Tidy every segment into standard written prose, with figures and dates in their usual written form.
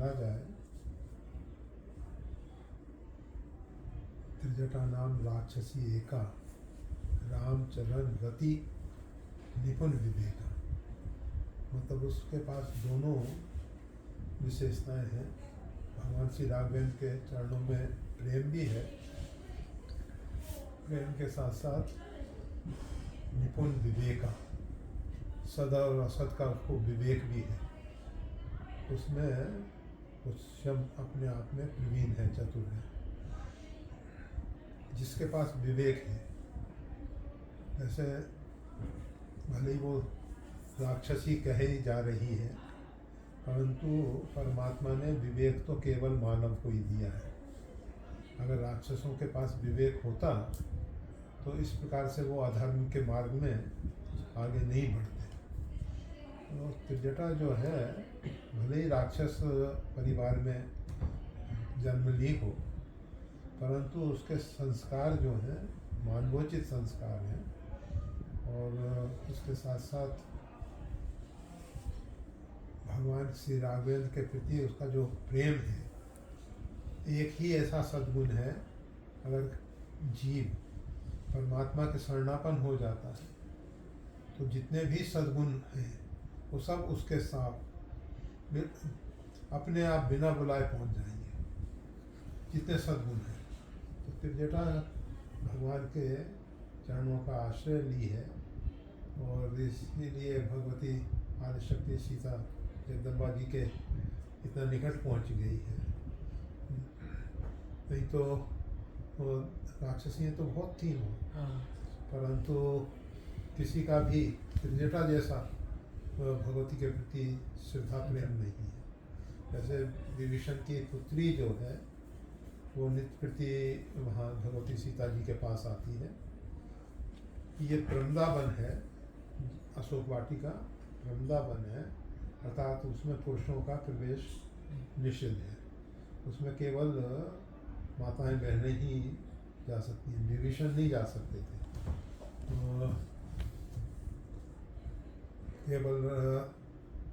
माना जाए, त्रिजटा नाम राक्षसी एका, रामचरण रति निपुण विवेका। मतलब उसके पास दोनों विशेषताएं हैं। भगवान श्री राघवेंद्र के चरणों में प्रेम भी है, प्रेम के साथ साथ निपुण विवेका, सद और असद का उसको विवेक भी है। उसमें कुछ शब्द अपने आप में प्रवीण है, चतुर है। जिसके पास विवेक है, जैसे भले ही वो राक्षसी कही जा रही है, परंतु परमात्मा ने विवेक तो केवल मानव को ही दिया है। अगर राक्षसों के पास विवेक होता तो इस प्रकार से वो अधर्म के मार्ग में आगे नहीं बढ़ते। तो त्रिजटा जो है, भले ही राक्षस परिवार में जन्म ली हो, परंतु उसके संस्कार जो हैं मानवोचित संस्कार हैं, और उसके साथ साथ भगवान श्री राघवेंद्र के प्रति उसका जो प्रेम है, एक ही ऐसा सद्गुण है। अगर जीव परमात्मा के शरणापन हो जाता है तो जितने भी सद्गुण हैं वो सब उसके साथ अपने आप बिना बुलाए पहुंच जाएंगे, जितने सद्गुण हैं। तो त्रिजटा भगवान के चरणों का आश्रय ली है, और इसीलिए भगवती आदिशक्ति सीता जगदम्बा जी के इतना निकट पहुंच गई है। नहीं तो वो राक्षसियाँ तो बहुत थी वो, परंतु किसी का भी त्रिजटा जैसा भगवती के प्रति श्रद्धा प्रेम नहीं है। जैसे विभीषण की पुत्री जो है वो नित्य प्रति वहाँ भगवती सीता जी के पास आती है। ये वृंदावन है, अशोक वाटिका वृंदावन है, अर्थात उसमें पुरुषों का प्रवेश निषिद्ध है। उसमें केवल माताएं बहनें ही जा सकती हैं, विभीषण नहीं जा सकते थे। तो केवल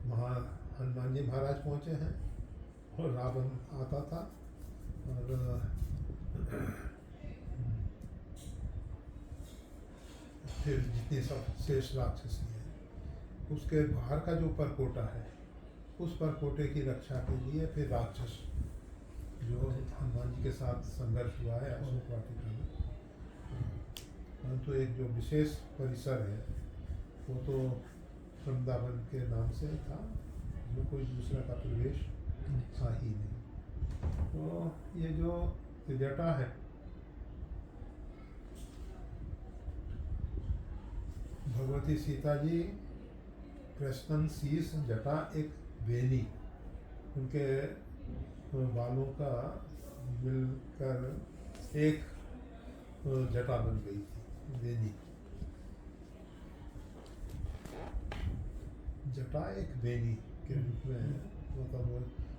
वहाँ हनुमान जी महाराज पहुँचे हैं, और रावण आता था, और फिर जितनी सब शेष राक्षसी हैं, उसके बाहर का जो परकोटा है, उस परकोटे की रक्षा के लिए फिर राक्षस जो हनुमान जी के साथ संघर्ष हुआ है अशोक वाटिका में। परंतु एक जो विशेष परिसर है वो तो वृंदावन के नाम से था, जो कोई दूसरा का प्रवेश था ही नहीं। तो ये जो त्रिजटा है, भगवती सीता जी कृष्णन शीश जटा एक वेणी, उनके बालों का मिलकर एक जटा बन गई थी, वेणी। जटा एक वेणी के रूप में, मतलब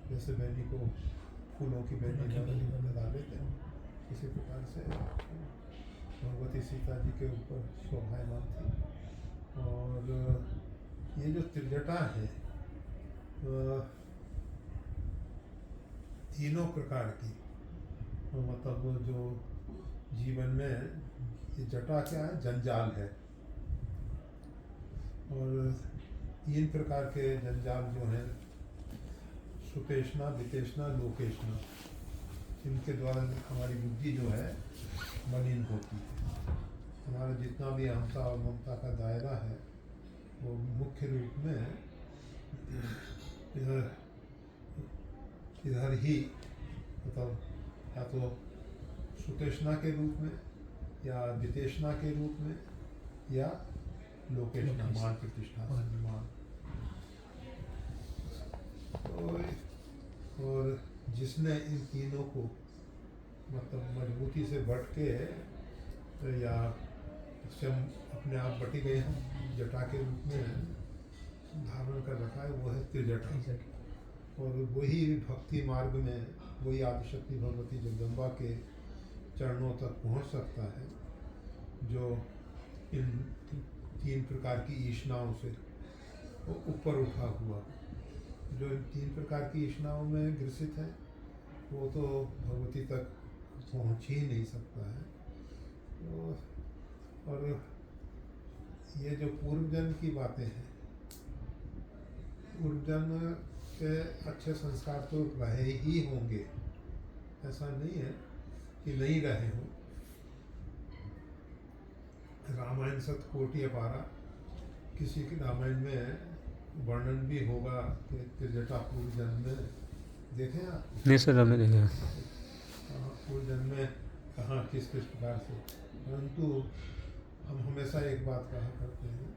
जैसे वेणी को फूलों की वेणी लगा लेते हैं, इसी प्रकार से भगवती सीता जी के ऊपर शोभायमान थी। और ये जो त्रिजटा है तीनों प्रकार की, मतलब जो जीवन में ये जटा क्या है, जंजाल है। और तीन प्रकार के जंजाल जो हैं, सुतेष्णा, वितेष्णा, लोकेष्णा, इनके द्वारा हमारी बुद्धि जो है मलिन होती है। हमारा जितना भी अहंता और ममता का दायरा है वो मुख्य रूप में इधर ही, मतलब या तो सुतेष्णा के रूप में, या वितेष्णा के रूप में, या लोकेष्णा, मान प्रतिष्ठा, सम्मान। और जिसने इन तीनों को मतलब मजबूती से बट के, या स्वयं अपने आप बटी गए हैं जटा के रूप में धारण कर रखा है, वो है त्रिजटा। और वही भक्ति मार्ग में वही आदिशक्ति भगवती जगदम्बा के चरणों तक पहुंच सकता है, जो इन तीन प्रकार की ईष्णाओं से ऊपर उठा हुआ। जो इन 3 प्रकार की इष्णाओं में ग्रसित है वो तो भगवती तक पहुँच ही नहीं सकता है। तो और ये जो पूर्व जन्म की बातें हैं, पूर्व जन्म के अच्छे संस्कार तो रहे ही होंगे, ऐसा नहीं है कि नहीं रहे हों। रामायण सतकोटि अपारा, किसी के रामायण में वर्णन भी होगा कि त्रिजटा पूर्व जन्म में देखें आप? नहीं सर, हमने देखा। पूर्व जन्म में कहाँ किस किस प्रकार से, परंतु हम हमेशा एक बात कहा करते हैं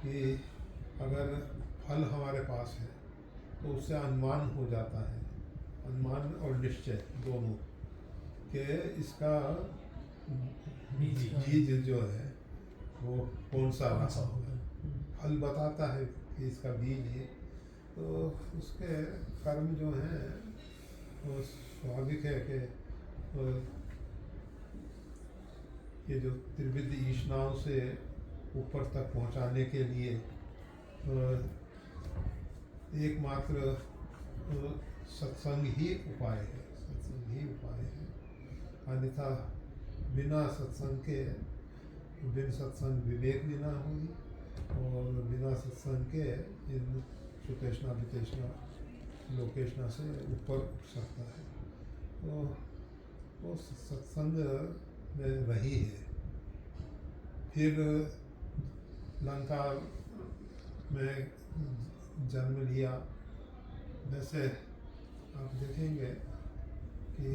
कि अगर फल हमारे पास है तो उससे अनुमान हो जाता है, अनुमान और निश्चय दोनों, कि इसका बीज जो है वो कौन सा रहा होगा। फल बताता है कि इसका बीज है, तो उसके कर्म जो हैं वो स्वाभाविक है कि ये जो त्रिविध ईष्णाओं से ऊपर तक पहुंचाने के लिए एकमात्र सत्संग ही उपाय है, सत्संग ही उपाय है। अन्यथा बिना सत्संग के, बिन सत्संग विवेक भी ना हुई, और बिना सत्संग के इन सुकेशना वितेशना लोकेशना से ऊपर उठ सकता है। तो वो सत्संग में रही है। फिर लंका में जन्म लिया। वैसे आप देखेंगे कि